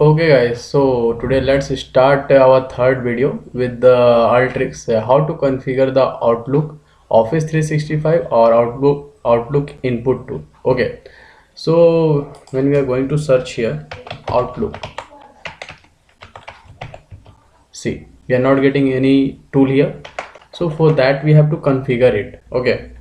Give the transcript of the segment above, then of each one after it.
Okay guys, so today let's start our third video with the Alteryx, how to configure the Outlook Office 365 or Outlook input tool. Okay, so when we are going to search here Outlook, see we are not getting any tool here. So for that we have to configure it. Okay,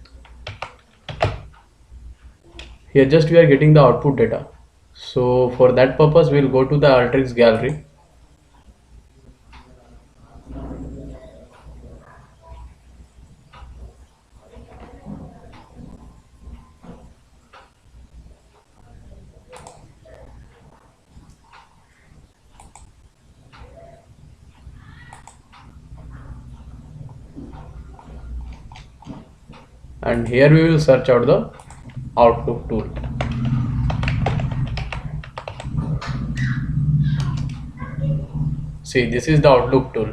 here just we are getting the output data. So for that purpose we'll go to the Alteryx gallery. And here we will search out the Outlook tool. See, this is the Outlook tool.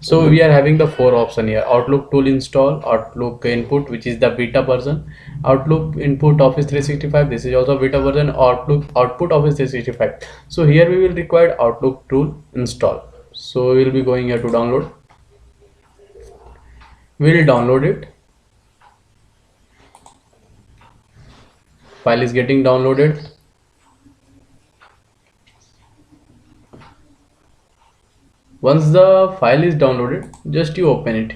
So we are having the four option here: Outlook tool install, Outlook input, which is the beta version, Outlook input Office 365, this is also beta version, Outlook output Office 365. So here we will require Outlook tool install. So we will be going here to download. We will download it. File is getting downloaded. Once the file is downloaded, just you open it.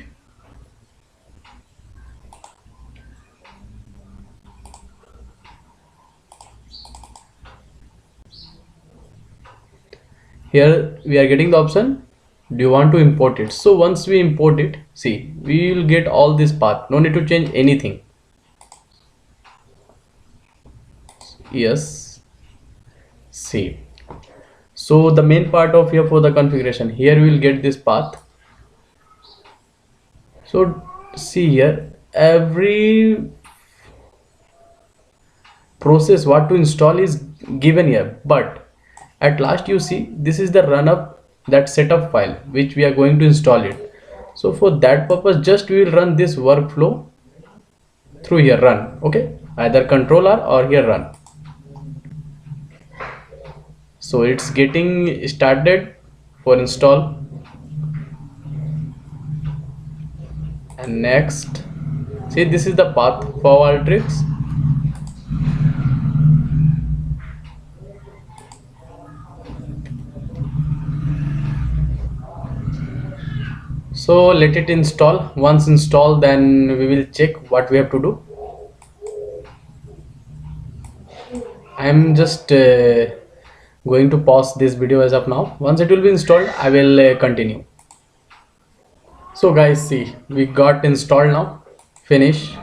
Here we are getting the option, do you want to import it? So once we import it, see, we will get all this path, no need to change anything. Yes, see, so the main part of here for the configuration, here we will get this path. So see here, every process what to install is given here, but at last you see this is the run up that setup file which we are going to install it. So for that purpose just we will run this workflow through here, run. Okay, either control R or here run. So it's getting started for install. And next, see, this is the path for Alteryx. So let it install. Once installed, then we will check what we have to do. I am just going to pause this video as of now. Once it will be installed, I will continue. So guys, see, we got installed now. Finish.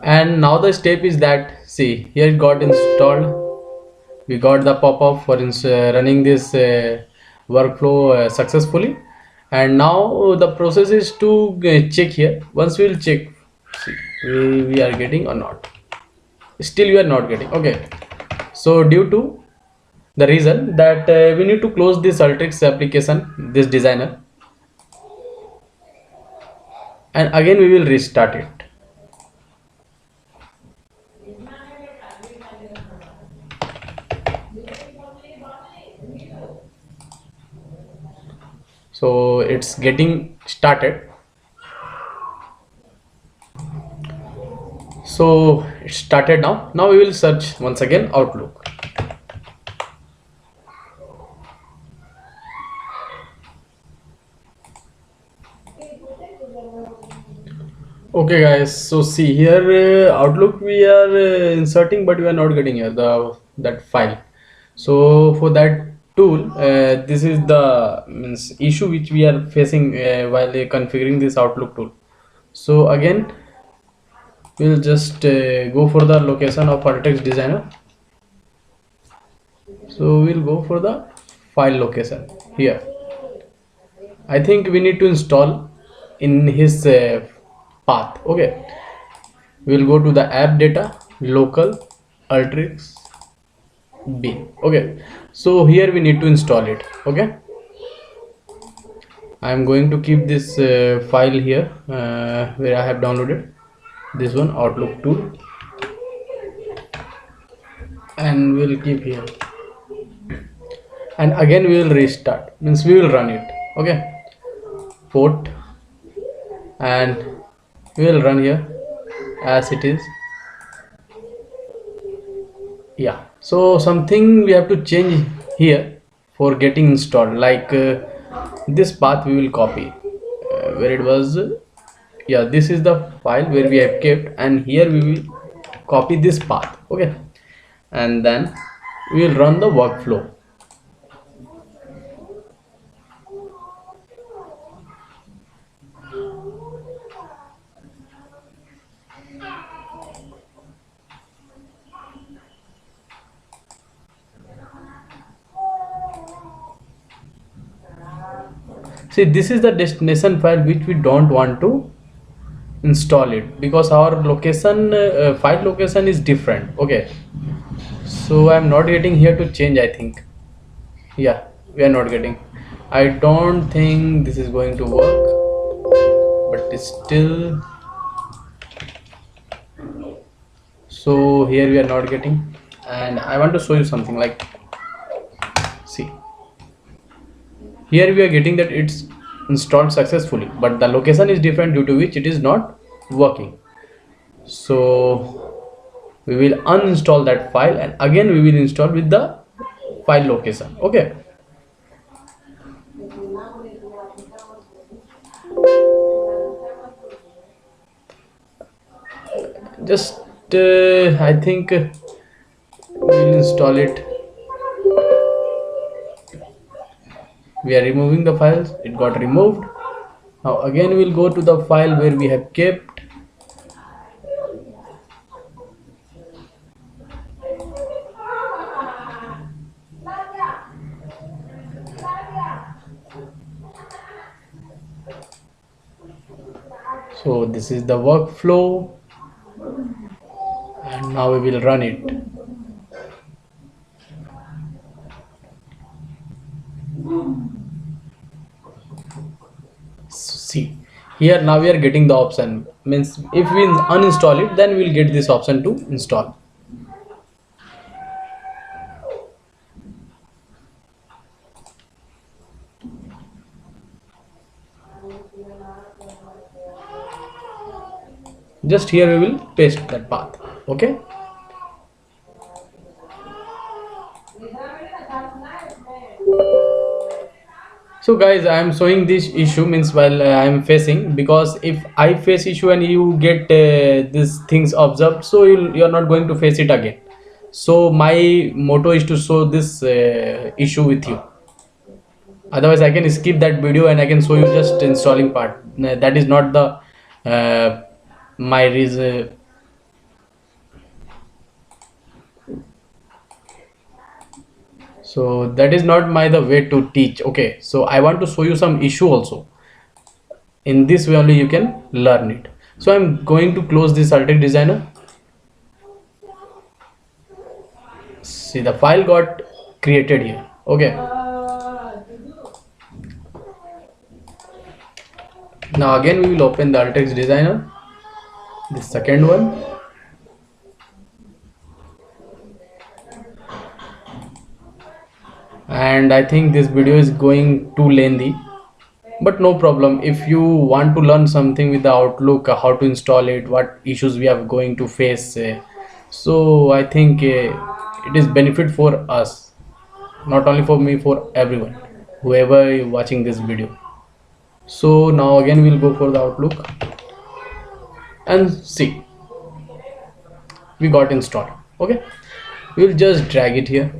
And now the step is that, see, here it got installed. We got the pop-up for running this workflow successfully. And now the process is to check here. Once we will check, see, we are getting or not. Still we are not getting. Okay, so due to the reason that we need to close this Alteryx application, this designer, and again we will restart it. So it's getting started. So it started now. Now we will search once again Outlook. Okay guys, so see here Outlook we are inserting, but we are not getting here that file. So for that tool, this is the issue which we are facing while configuring this Outlook tool. So again we'll just go for the location of Alteryx designer. So we'll go for the file location here. I think we need to install in his path. Okay, we'll go to the app data, local, Alteryx bin. Okay, so here we need to install it. Okay, I'm going to keep this file here where I have downloaded this one, Outlook tool, and we'll keep here. and again we will restart, means we will run it. Okay, port, and we will run here as it is. Yeah, so something we have to change here for getting installed, like this path we will copy, where it was, yeah, this is the file where we have kept, and here we will copy this path. Okay, and then we will run the workflow. See, this is the destination file which we don't want to install it, because our location, file location is different. Okay, so I'm not getting here to change, I think. Yeah, we are not getting. I don't think this is going to work, but it's still. So here we are not getting, and I want to show you something, like, see, here we are getting that it's installed successfully, but the location is different, due to which it is not working. So we will uninstall that file, and again we will install with the file location. Okay, just I think we'll install it. We are removing the files, it got removed. Now again we'll go to the file where we have kept. So this is the workflow, and now we will run it. See, here now we are getting the option, means if we uninstall it, then we'll get this option to install. Just here we will paste that path. Okay, so guys, I am showing this issue, means while I am facing, because if I face issue and you get these things observed, so you're not going to face it again. So my motto is to show this issue with you. Otherwise I can skip that video and I can show you just installing part. That is not the my reason. So that is not my the way to teach. Okay, so I want to show you some issue also. In this way only you can learn it. So I'm going to close this Alteryx Designer. See, the file got created here. Okay, now again we will open the Alteryx Designer, the second one. And I think this video is going too lengthy, but no problem. If you want to learn something with the Outlook, how to install it, what issues we are going to face, so I think it is benefit for us, not only for me, for everyone, whoever is watching this video. So now again we'll go for the Outlook and see, we got installed. Okay, we'll just drag it here.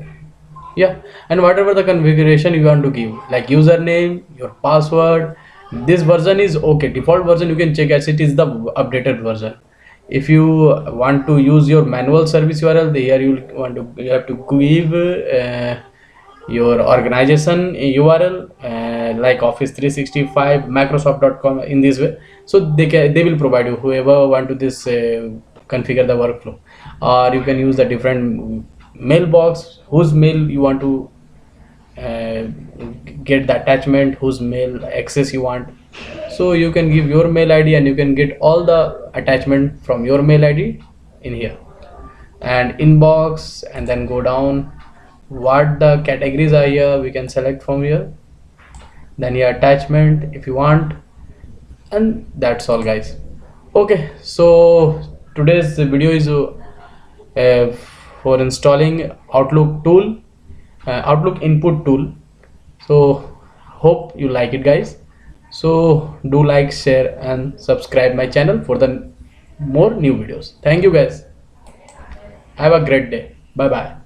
Yeah, and whatever the configuration you want to give, like username, your password, this version is okay. Default version you can check as it is the updated version. If you want to use your manual service URL, here you have to give your organization URL, like Office 365, Microsoft.com, in this way. So they will provide you, whoever want to this configure the workflow. Or you can use the different mailbox, whose mail you want to get the attachment, whose mail access you want. So you can give your mail ID and you can get all the attachment from your mail ID in here, and inbox, and then go down, what the categories are here, we can select from here. Then your attachment if you want, and that's all guys. Okay, so today's video is uh, for installing Outlook tool, Outlook input tool. So hope you like it guys. So do like, share and subscribe my channel for the more new videos. Thank you guys. Have a great day. Bye bye.